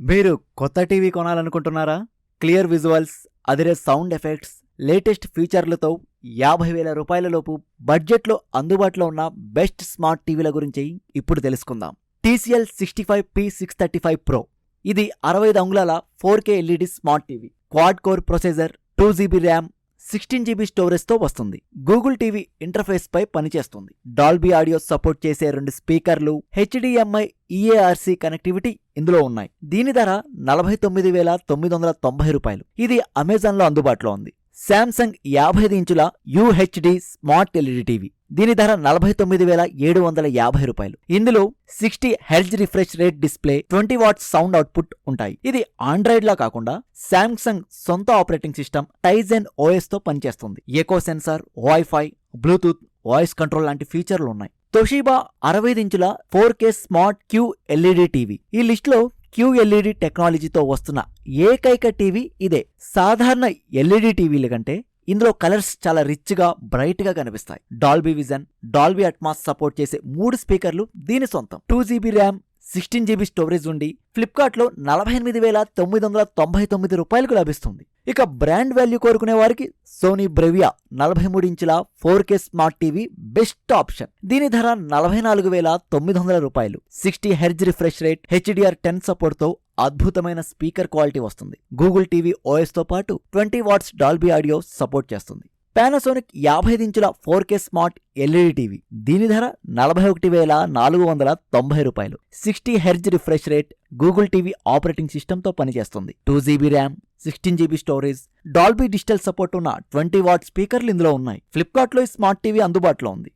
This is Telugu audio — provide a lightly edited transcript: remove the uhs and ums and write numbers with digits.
మీరు కొత్త టీవీ కొనాలనుకుంటున్నారా? క్లియర్ విజువల్స్, అదిరే సౌండ్ ఎఫెక్ట్స్, లేటెస్ట్ ఫీచర్లతో 50,000 రూపాయలలోపు బడ్జెట్లో అందుబాటులో ఉన్న బెస్ట్ స్మార్ట్ టీవీల గురించి ఇప్పుడు తెలుసుకుందాం. TCL 65P635 Pro. ఇది 65 అంగుళాల 4K LED smart TV. Quad core processor, 2GB RAM, 16GB స్టోరేజ్తో వస్తుంది. గూగుల్ టీవీ ఇంటర్ఫేస్ పై పనిచేస్తుంది. డాల్బీ ఆడియో సపోర్ట్ చేసే 2 స్పీకర్లు, HDMI EARC కనెక్టివిటీ ఇందులో ఉన్నాయి. దీని ధర 49,990 రూపాయలు. ఇది అమెజాన్లో అందుబాటులో ఉంది. శాంసంగ్ 55 ఇంచుల UHD స్మార్ట్ LED టీవీ. దీని ధర 49,750 రూపాయలు. ఇందులో 60 Hz refresh rate display, 20 watts sound output ఉంటాయి. ఇది ఆండ్రాయిడ్ లా కాకుండా శాంసంగ్ సొంత ఆపరేటింగ్ సిస్టమ్ టైజెన్ OS తో పనిచేస్తుంది. Eco sensor, wifi, bluetooth, voice control లాంటి ఫీచర్లు ఉన్నాయి. తోషిబా 65 ఇంచుల 4K స్మార్ట్ QLED టీవీ. ఈ లిస్టులో QLED టెక్నాలజీతో వస్తున్న ఏకైక టీవీ ఇదే. సాధారణ LED టీవీల కంటే ఇందులో కలర్స్ చాలా రిచ్ గా, బ్రైట్ గా కనిపిస్తాయి. Dolby vision, Dolby Atmos support చేసే 3 స్పీకర్లు దీని సొంతం. 2GB ర్యామ్, 16GB స్టోరేజ్ ఉండి ఫ్లిప్కార్ట్ లో 48,999 రూపాయలకు లభిస్తుంది. ఇక బ్రాండ్ వాల్యూ కోరుకునే వారికి సోనీ బ్రెవియా 43 ఇంచుల 4K smart TV best option. దీని ధర 44,900 రూపాయలు. 60 Hz refresh rate, HDR10 support తో అద్భుతమైన స్పీకర్ క్వాలిటీ వస్తుంది. గూగుల్ టీవీ OS తో పాటు 20 వాట్స్ డాల్బీ ఆడియో సపోర్ట్ చేస్తుంది. పానాసోనిక్ 55 ఇంచుల 4K స్మార్ట్ LED టీవీ. దీని ధర 41,490 రూపాయలు. 60 Hz refresh rate, Google TV operating సిస్టమ్తో పనిచేస్తుంది. 2GB RAM, 16GB storage, Dolby digital support ఉన్న 20 వాట్ స్పీకర్లు ఇందులో ఉన్నాయి. ఫ్లిప్కార్ట్లో ఈ స్మార్ట్ టీవీ అందుబాటులో ఉంది.